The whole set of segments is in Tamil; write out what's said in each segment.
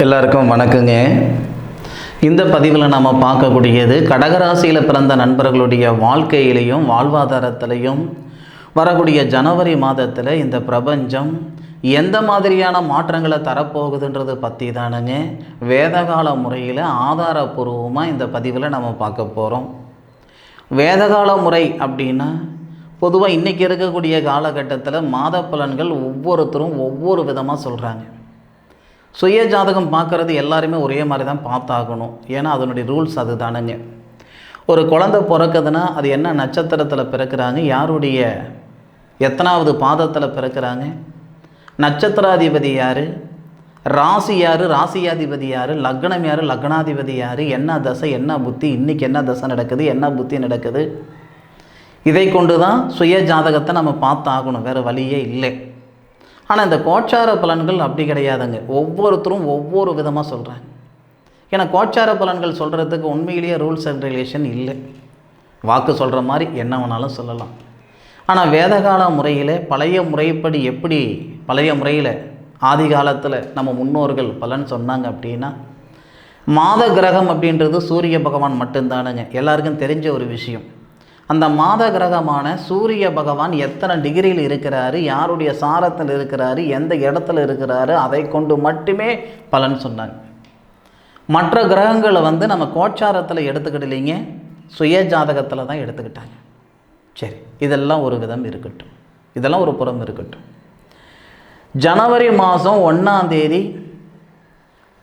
எல்லாருக்கும் வணக்கங்க. இந்த பதிவில் நம்ம பார்க்கக்கூடியது கடகராசியில் பிறந்த நண்பர்களுடைய வாழ்க்கையிலையும் வாழ்வாதாரத்திலையும் வரக்கூடிய ஜனவரி மாதத்தில் இந்த பிரபஞ்சம் எந்த மாதிரியான மாற்றங்களை தரப்போகுதுன்றது பற்றி தானுங்க வேதகால முறையில் ஆதாரபூர்வமாக இந்த பதிவில் நம்ம பார்க்க போகிறோம். வேதகால முறை அப்படின்னா பொதுவாக இன்றைக்கி இருக்கக்கூடிய காலகட்டத்தில் மாத பலன்கள் ஒவ்வொருத்தரும் ஒவ்வொரு விதமாக சொல்கிறாங்க. சுய ஜாதகம் பார்க்குறது எல்லாருமே ஒரே மாதிரி தான் பார்த்தாகணும். ஏன்னா அதனுடைய ரூல்ஸ் அது தானுங்க. ஒரு குழந்தை பிறக்குதுன்னா அது என்ன நட்சத்திரத்தில் பிறக்கிறாங்க, யாருடைய எத்தனாவது பாதத்தில் பிறக்கிறாங்க, நட்சத்திராதிபதி யார், ராசி யார், ராசியாதிபதி யார், லக்னம் யார், லக்னாதிபதி யார், என்ன தசை என்ன புத்தி, இன்றைக்கி என்ன தசை நடக்குது, என்ன புத்தி நடக்குது, இதை கொண்டு தான் சுய ஜாதகத்தை நம்ம பார்த்தாகணும். வேறு வழியே இல்லை. ஆனால் இந்த கோச்சார பலன்கள் அப்படி கிடையாதுங்க. ஒவ்வொருத்தரும் ஒவ்வொரு விதமாக சொல்கிறாங்க. ஏன்னா கோச்சார பலன்கள் சொல்கிறதுக்கு உண்மையிலேயே ரூல்ஸ் அண்ட் ரெகுலேஷன் இல்லை. வாக்கு சொல்கிற மாதிரி என்ன வேணாலும் சொல்லலாம். ஆனால் வேதகால முறையில் பழைய முறைப்படி எப்படி பழைய முறையில் ஆதி காலத்தில் நம்ம முன்னோர்கள் பலன் சொன்னாங்க அப்படின்னா, மாத கிரகம் அப்படின்றது சூரிய பகவான் மட்டும்தானுங்க. எல்லாருக்கும் தெரிஞ்ச ஒரு விஷயம். அந்த மாத கிரகமான சூரிய பகவான் எத்தனை டிகிரியில் இருக்கிறாரு, யாருடைய சாரத்தில் இருக்கிறாரு, எந்த இடத்துல இருக்கிறாரு, அதை கொண்டு மட்டுமே பலன் சொன்னாங்க. மற்ற கிரகங்களை நம்ம கோச்சாரத்தில் எடுத்துக்கிடலைங்க, சுய ஜாதகத்தில் தான் எடுத்துக்கிட்டாங்க. சரி, இதெல்லாம் ஒரு விதம் இருக்கட்டும், இதெல்லாம் ஒரு புறம் இருக்கட்டும். ஜனவரி மாதம் 1ஆம் தேதி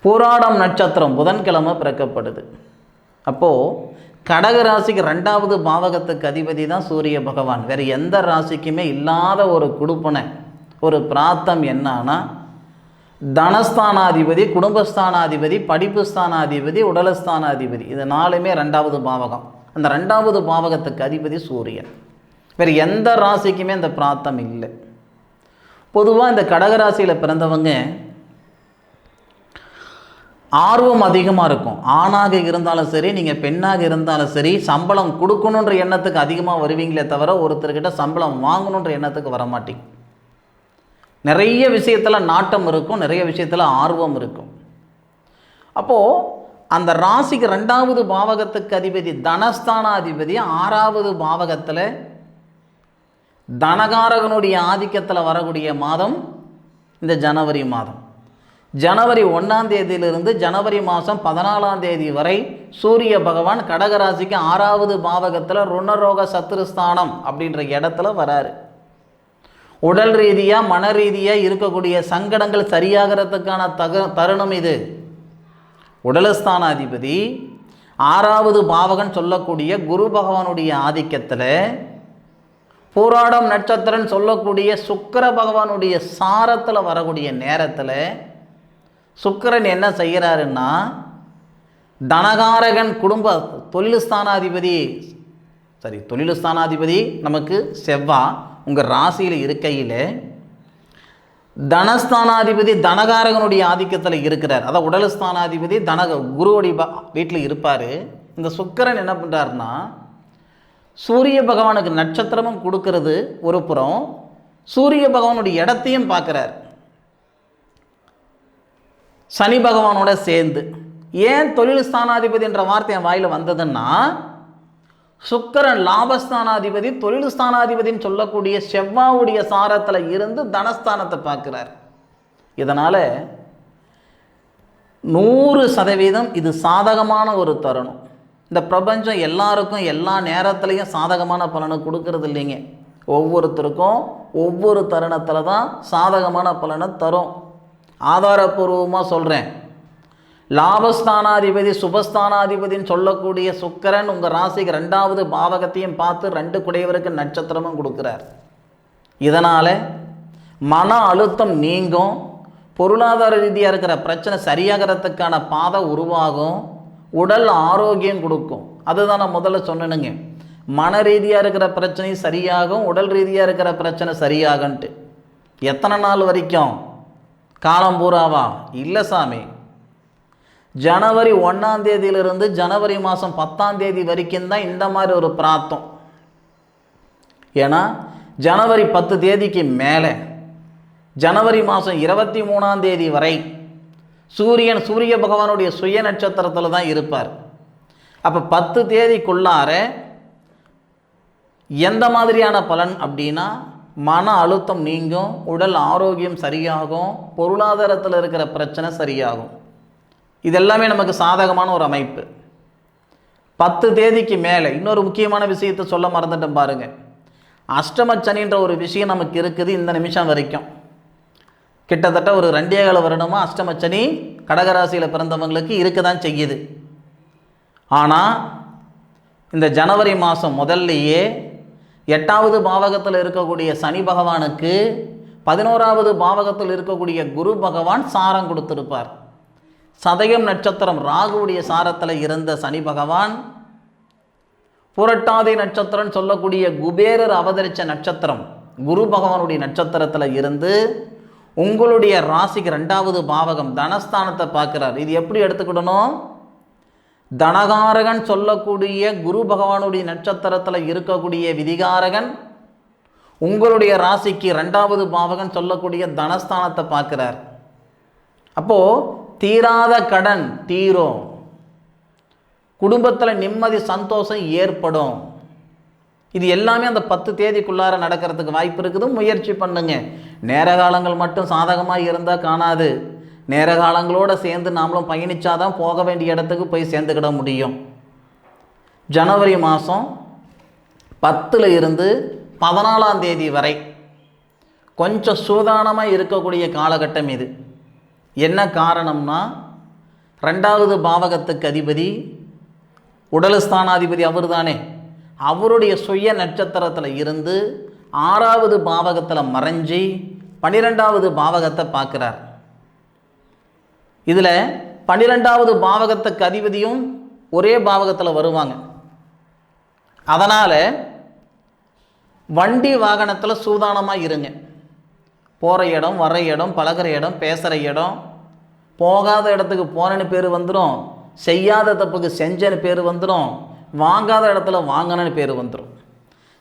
பூராடம் நட்சத்திரம் புதன்கிழமை பிறக்கப்படுது. அப்போது கடகராசிக்கு 2வது பாவகத்துக்கு அதிபதி தான் சூரிய பகவான். வேறு எந்த ராசிக்குமே இல்லாத ஒரு குடுப்பனை ஒரு பிராத்தம் என்னன்னா, தனஸ்தானாதிபதி, குடும்பஸ்தானாதிபதி, படிப்பு ஸ்தானாதிபதி, உடலஸ்தானாதிபதி, இது 4மே 2வது பாவகம். அந்த 2வது பாவகத்துக்கு அதிபதி சூரியன். வேறு எந்த ராசிக்குமே இந்த பிராத்தம் இல்லை. பொதுவாக இந்த கடகராசியில் பிறந்தவங்க ஆர்வம் அதிகமாக இருக்கும். ஆணாக இருந்தாலும் சரி, நீங்கள் பெண்ணாக இருந்தாலும் சரி, சம்பளம் கொடுக்கணுன்ற எண்ணத்துக்கு அதிகமாக வருவீங்களே தவிர ஒருத்தர்கிட்ட சம்பளம் வாங்கணுன்ற எண்ணத்துக்கு வரமாட்டீங்க. நிறைய விஷயத்தில் நாட்டம் இருக்கும், நிறைய விஷயத்தில் ஆர்வம் இருக்கும். அப்போது அந்த ராசிக்கு 2வது பாவகத்துக்கு அதிபதி தனஸ்தானாதிபதி 6வது பாவகத்தில் தனகாரகனுடைய ஆதிக்கத்தில் வரக்கூடிய மாதம் இந்த ஜனவரி மாதம். ஜனவரி 1ஆம் தேதியிலிருந்து ஜனவரி மாதம் 14ஆம் தேதி வரை சூரிய பகவான் கடகராசிக்கு 6வது பாவகத்தில் ருணரோக சத்துருஸ்தானம் அப்படின்ற இடத்துல வராரு. உடல் ரீதியாக மன ரீதியாக இருக்கக்கூடிய சங்கடங்கள் சரியாகிறதுக்கான தருணம் இது. உடலஸ்தானாதிபதி 6வது பாவகன் சொல்லக்கூடிய குரு பகவானுடைய ஆதிக்கத்தில் பூராடம் நட்சத்திரம் சொல்லக்கூடிய சுக்கிர பகவானுடைய சாரத்தில் வரக்கூடிய நேரத்தில் சுக்கிரன் என்ன செய்கிறாருன்னா, தனகாரகன் குடும்ப தொழில் ஸ்தானாதிபதி நமக்கு செவ்வாய் உங்கள் ராசியில் இருக்கையில் தனஸ்தானாதிபதி தனகாரகனுடைய ஆதிக்கத்தில் இருக்கிறார். அதான் உடல் ஸ்தானாதிபதி குருவுடைய வீட்டில் இருப்பார். இந்த சுக்கிரன் என்ன பண்ணுறாருன்னா, சூரிய பகவானுக்கு நட்சத்திரமும் கொடுக்கறது ஒரு புறம், சூரிய பகவானுடைய இடத்தையும் பார்க்குறார் சனி பகவானோட சேர்ந்து. ஏன் தொழில் ஸ்தானாதிபதி என்ற வார்த்தை என் வாயில் வந்ததுன்னா, சுக்கிரன் லாபஸ்தானாதிபதி தொழில் ஸ்தானாதிபதினு சொல்லக்கூடிய செவ்வாவுடைய சாரத்தில் இருந்து தனஸ்தானத்தை பார்க்குறார். இதனால் 100% இது சாதகமான ஒரு தருணம். இந்த பிரபஞ்சம் எல்லாருக்கும் எல்லா நேரத்துலையும் சாதகமான பலனை கொடுக்கறது இல்லைங்க. ஒவ்வொருத்தருக்கும் ஒவ்வொரு தருணத்தில் தான் சாதகமான பலனை தரும். ஆதாரபூர்வமாக சொல்கிறேன். லாபஸ்தானாதிபதி சுபஸ்தானாதிபதினு சொல்லக்கூடிய சுக்கிரன் உங்கள் ராசிக்கு 2வது பாவகத்தையும் பார்த்து 2 குடையவருக்கு நட்சத்திரமும் கொடுக்குறார். இதனால் மன அழுத்தம் நீங்கும், பொருளாதார ரீதியாக இருக்கிற பிரச்சனை சரியாகிறதுக்கான பாதை உருவாகும், உடல் ஆரோக்கியம் கொடுக்கும். அதுதான் நான் முதல்ல சொன்னேனுங்க. மன ரீதியாக இருக்கிற பிரச்சனை சரியாகும், உடல் ரீதியாக இருக்கிற பிரச்சனை சரியாகன்ட்டு. எத்தனை நாள் வரைக்கும்? காலம் பூராவா? இல்லை சாமி. ஜனவரி 1ஆம் தேதியிலிருந்து ஜனவரி மாதம் 10ஆம் தேதி வரைக்கும் தான் இந்த மாதிரி ஒரு பிராத்தம். ஏன்னா ஜனவரி 10 தேதிக்கு மேலே ஜனவரி மாதம் 23ஆம் தேதி வரை சூரிய பகவானுடைய சுய நட்சத்திரத்தில் தான் இருப்பார். அப்போ 10 தேதிக்குள்ளார எந்த மாதிரியான பலன் அப்படின்னா, மன அழுத்தம் நீங்கும், உடல் ஆரோக்கியம் சரியாகும், பொருளாதாரத்தில் இருக்கிற பிரச்சனை சரியாகும். இதெல்லாமே நமக்கு சாதகமான ஒரு அமைப்பு. 10 தேதிக்கு மேலே இன்னொரு முக்கியமான விஷயத்தை சொல்ல மறந்துட்டேன் பாருங்கள். அஷ்டமச்சனின்ற ஒரு விஷயம் நமக்கு இருக்குது இந்த நிமிஷம் வரைக்கும். கிட்டத்தட்ட ஒரு 2.25 வருடமாக அஷ்டமச்சனி கடகராசியில் பிறந்தவங்களுக்கு இருக்க தான் செய்யுது. ஆனால் இந்த ஜனவரி மாதம் முதல்லையே 8வது பாவகத்தில் இருக்கக்கூடிய சனி பகவானுக்கு 11வது பாவகத்தில் இருக்கக்கூடிய குரு பகவான் சாரம் கொடுத்திருப்பார். சதயம் நட்சத்திரம் ராகுவுடைய சாரத்தில் இருந்த சனி பகவான் புரட்டாதி நட்சத்திரம் சொல்லக்கூடிய குபேரர் அவதரித்த நட்சத்திரம் குரு பகவானுடைய நட்சத்திரத்தில் இருந்து உங்களுடைய ராசிக்கு 2வது பாவகம் தனஸ்தானத்தை பார்க்குறார். இது எப்படி எடுத்துக்கிடணும்? தனகாரகன் சொல்லக்கூடிய குரு பகவானுடைய நட்சத்திரத்தில் இருக்கக்கூடிய விதிகாரகன் உங்களுடைய ராசிக்கு 2வது பாவகன் சொல்லக்கூடிய தனஸ்தானத்தை பார்க்குறார். அப்போது தீராத கடன் தீரும், குடும்பத்தில் நிம்மதி சந்தோஷம் ஏற்படும். இது எல்லாமே அந்த 10 தேதிக்குள்ளார நடக்கிறதுக்கு வாய்ப்பு இருக்குது. முயற்சி பண்ணுங்க. நேர காலங்கள் மட்டும் சாதகமாக இருந்தால் காணாது. நேர காலங்களோடு சேர்ந்து நாமளும் பயணித்தாதான் போக வேண்டிய இடத்துக்கு போய் சேர்ந்துக்கிட முடியும். ஜனவரி மாதம் 10 இருந்து 14ஆம் தேதி வரை கொஞ்சம் சூதானமாக இருக்கக்கூடிய காலகட்டம் இது. என்ன காரணம்னா, 2வது பாவகத்துக்கு அதிபதி உடல் ஸ்தானாதிபதி அவர் தானே, அவருடைய சுய நட்சத்திரத்தில் இருந்து 6வது பாவகத்தில் மறைஞ்சி 12வது பாவகத்தை பார்க்குறார். இதில் 12வது பாவகத்துக்கு அதிபதியும் ஒரே பாவகத்தில் வருவாங்க. அதனால் வண்டி வாகனத்தில் சூதானமாக இருங்க. போகிற இடம், வர இடம், பழகிற இடம், பேசுகிற இடம், போகாத இடத்துக்கு போனேன்னு பேர் வந்துடும், செய்யாத தப்புக்கு செஞ்சேன்னு பேர் வந்துடும், வாங்காத இடத்துல வாங்கினு பேர் வந்துடும்.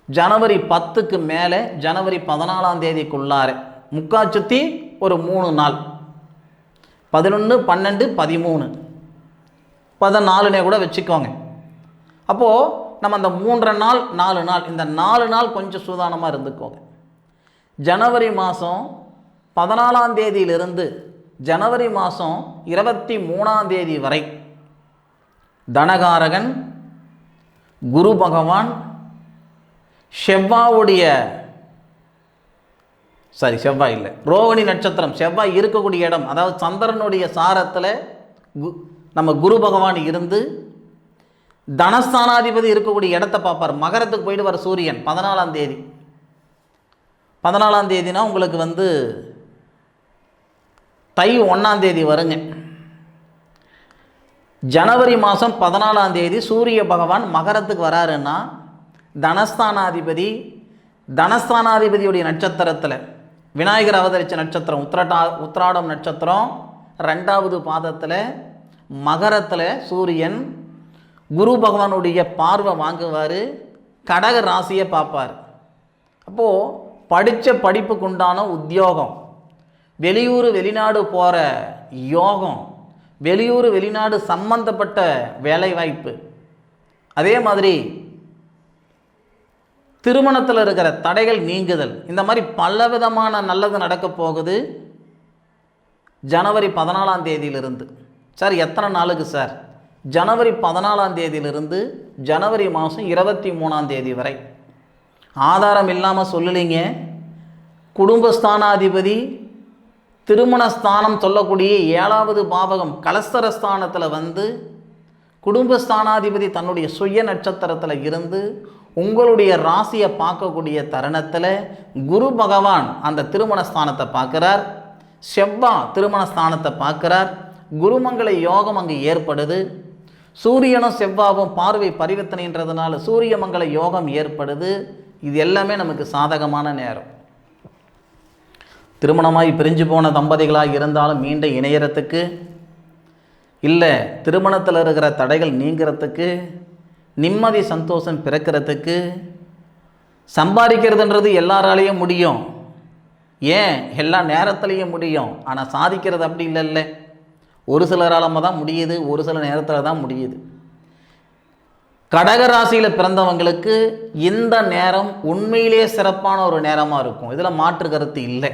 ஜனவரி 10க்கு மேலே ஜனவரி 14ஆம் தேதிக்குள்ளார முக்காச்சுத்தி ஒரு 3 நாள் 11, 12, 13, 14 கூட வச்சுக்கோங்க. அப்போது நம்ம அந்த 3 நாள் 4 நாள் இந்த 4 நாள் கொஞ்சம் சூதானமாக இருந்துக்கோங்க. ஜனவரி மாதம் 14ஆம் தேதியிலிருந்து ஜனவரி மாதம் 23ஆம் தேதி வரை தனகாரகன் குரு பகவான் செவ்வாய் இல்லை, ரோகிணி நட்சத்திரம் செவ்வாய் இருக்கக்கூடிய இடம், அதாவது சந்திரனுடைய சாரத்தில் நம்ம குரு பகவான் இருந்து தனஸ்தானாதிபதி இருக்கக்கூடிய இடத்த பார்ப்பார். மகரத்துக்கு போயிட்டு வர சூரியன் 14ஆம் தேதி. 14ஆம் தேதினா உங்களுக்கு தை 1ஆம் தேதி வருங்க. ஜனவரி மாதம் 14ஆம் தேதி சூரிய பகவான் மகரத்துக்கு வராருன்னா தனஸ்தானாதிபதியுடைய நட்சத்திரத்தில் விநாயகர் அவதரித்த நட்சத்திரம் உத்திராடம் நட்சத்திரம் 2வது பாதத்தில் மகரத்தில் சூரியன் குரு பகவானுடைய பார்வை வாங்குவார், கடக ராசியை பார்ப்பார். அப்போது படித்த படிப்புக்கு உண்டான உத்தியோகம், வெளியூர் வெளிநாடு போகிற யோகம், வெளியூர் வெளிநாடு சம்பந்தப்பட்ட வேலைவாய்ப்பு, அதே மாதிரி திருமணத்தில் இருக்கிற தடைகள் நீங்குதல், இந்த மாதிரி பலவிதமான நல்லது நடக்க போகுது ஜனவரி 14ஆம் தேதியிலிருந்து. சார் எத்தனை நாளுக்கு சார்? ஜனவரி 14ஆம் தேதியிலிருந்து ஜனவரி மாதம் 23ஆம் தேதி வரை. ஆதாரம் இல்லாமல் சொல்லலைங்க. குடும்பஸ்தானாதிபதி திருமணஸ்தானம் சொல்லக்கூடிய 7வது பாவகம் கலஸ்தரஸ்தானத்தில் குடும்பஸ்தானாதிபதி தன்னுடைய சுய நட்சத்திரத்தில் இருந்து உங்களுடைய ராசியை பார்க்கக்கூடிய தருணத்தில் குரு பகவான் அந்த திருமணஸ்தானத்தை பார்க்குறார், செவ்வாய் திருமணஸ்தானத்தை பார்க்குறார், குருமங்கள யோகம் அங்கு ஏற்படுது. சூரியனும் செவ்வாவும் பார்வை பரிவர்த்தனைன்றதுனால சூரியமங்கள யோகம் ஏற்படுது. இது எல்லாமே நமக்கு சாதகமான நேரம். திருமணமாகி பிரிஞ்சு போன தம்பதிகளாக இருந்தாலும் மீண்டும் இணையறதுக்கு, இல்லை திருமணத்தில் இருக்கிற தடைகள் நீங்கிறதுக்கு, நிம்மதி சந்தோஷம் பிறக்கிறதுக்கு, சம்பாதிக்கிறதுன்றது எல்லாராலேயும் முடியும், ஏன் எல்லா நேரத்துலேயும் முடியும். ஆனால் சாதிக்கிறது அப்படி இல்லைல்ல. ஒரு சிலரால் தான் முடியுது, ஒரு சில நேரத்தில் தான் முடியுது. கடகராசியில் பிறந்தவங்களுக்கு இந்த நேரம் உண்மையிலேயே சிறப்பான ஒரு நேரமாக இருக்கும், இதில் மாற்று கருத்து இல்லை.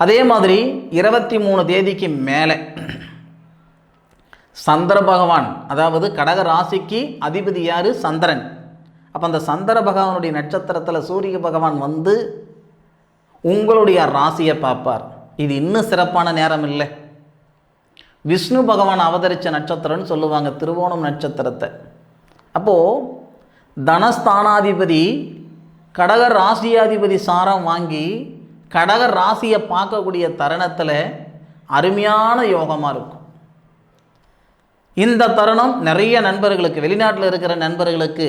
அதே மாதிரி 23 தேதிக்கு மேலே சந்திர பகவான், அதாவது கடக ராசிக்கு அதிபதி யார்? சந்திரன். அப்போ அந்த சந்திர பகவானுடைய நட்சத்திரத்தில் சூரிய பகவான் வந்து உங்களுடைய ராசியை பார்ப்பார். இது இன்னும் சிறப்பான நேரம் இல்லை. விஷ்ணு பகவான் அவதரித்த நட்சத்திரம்னு சொல்லுவாங்க, திருவோணம் நட்சத்திரத்தை. அப்போது தனஸ்தானாதிபதி கடக ராசியாதிபதி சாரம் வாங்கி கடக ராசியை பார்க்கக்கூடிய தருணத்தில் அருமையான யோகமாக இருக்கும். இந்த தருணம் நிறைய நண்பர்களுக்கு, வெளிநாட்டில் இருக்கிற நண்பர்களுக்கு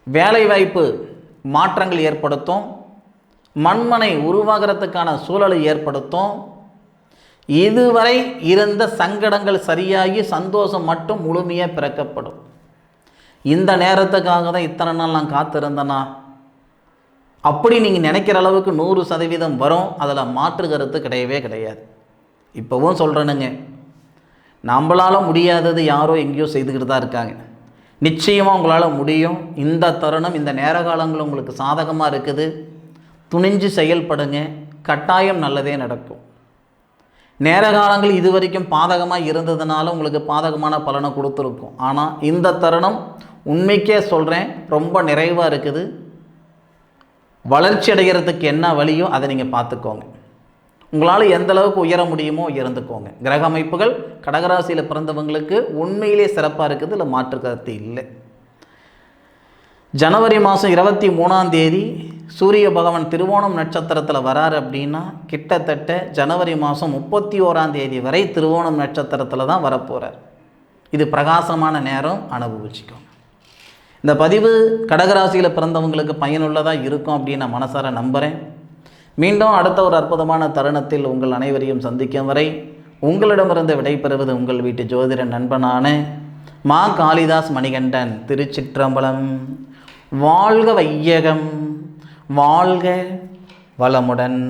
வேலைவாய்ப்பு மாற்றங்கள் ஏற்படுத்தும், மண்மனை உருவாகிறதுக்கான சூழலை ஏற்படுத்தும். இதுவரை இருந்த சங்கடங்கள் சரியாகி சந்தோஷம் மட்டும் முழுமையாக பிறக்கப்படும். இந்த நேரத்துக்காக தான் இத்தனை நாள் நான் காத்திருந்தேனா அப்படி நீங்கள் நினைக்கிற அளவுக்கு 100% வரும். அதில் மாற்று கருத்து கிடையவே கிடையாது. இப்போவும் சொல்கிறேனுங்க, நம்மளால் முடியாதது யாரோ எங்கேயோ செய்துக்கிட்டு தான் இருக்காங்க. நிச்சயமாக உங்களால் முடியும். இந்த தருணம், இந்த நேர காலங்கள் உங்களுக்கு சாதகமாக இருக்குது. துணிஞ்சு செயல்படுங்க, கட்டாயம் நல்லதே நடக்கும். நேர காலங்கள் இது வரைக்கும் பாதகமாக இருந்ததுனால உங்களுக்கு பாதகமான பலனை கொடுத்துருக்கும். ஆனால் இந்த தருணம் உண்மைக்கே சொல்கிறேன், ரொம்ப நிறைவாக இருக்குது. வளர்ச்சி அடைகிறதுக்கு என்ன வழியோ அதை நீங்கள் பார்த்துக்கோங்க. உங்களால் எந்த அளவுக்கு உயர முடியுமோ உயர்ந்துக்கோங்க. கிரக அமைப்புகள் கடகராசியில் பிறந்தவங்களுக்கு உண்மையிலே சிறப்பாக இருக்குது, இல்லை மாற்று கருத்து இல்லை. ஜனவரி மாதம் 23ஆம் தேதி சூரிய பகவான் திருவோணம் நட்சத்திரத்தில் வராரு அப்படின்னா கிட்டத்தட்ட ஜனவரி மாதம் 31ஆம் தேதி வரை திருவோணம் நட்சத்திரத்தில் தான் வரப்போகிறார். இது பிரகாசமான நேரம், அனுபவிச்சுக்கோங்க. இந்த பதிவு கடகராசியில் பிறந்தவங்களுக்கு பயனுள்ளதாக இருக்கும் அப்படின்னு நான் மனசார நம்புகிறேன். மீண்டும் அடுத்த ஒரு அற்புதமான தருணத்தில் உங்கள் அனைவரையும் சந்திக்கும் வரை உங்களிடமிருந்து விடைபெறுவது உங்கள் வீட்டு ஜோதிட நண்பனான மா காளிதாஸ் மணிகண்டன். திருச்சிற்றம்பலம். வாழ்க வையகம், வாழ்க வளமுடன்.